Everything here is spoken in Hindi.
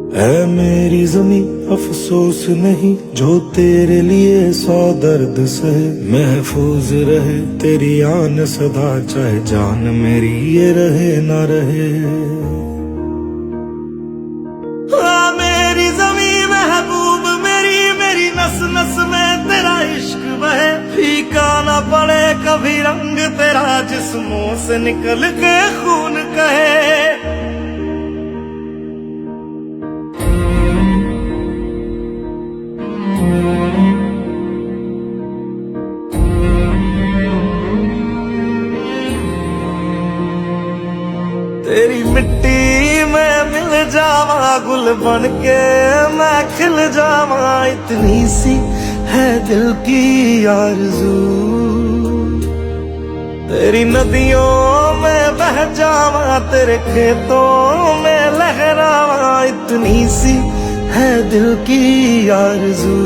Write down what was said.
ऐ मेरी ज़मीं अफसोस नहीं जो तेरे लिए 100 दर्द सहे, महफूज रहे तेरी आन सदा चाहे जान मेरी ये रहे ना रहे। हाँ मेरी ज़मीं महबूब मेरी, मेरी नस नस में तेरा इश्क बहे, फीका ना पड़े कभी रंग तेरा जिस्मों से निकल के खून कहे। तेरी मिट्टी में मिल जावा गुल बन के मैं खिल जावा, इतनी सी है दिल की आरज़ू। तेरी नदियों में बह जावा तेरे खेतों में लहरावा, इतनी सी है दिल की आरज़ू।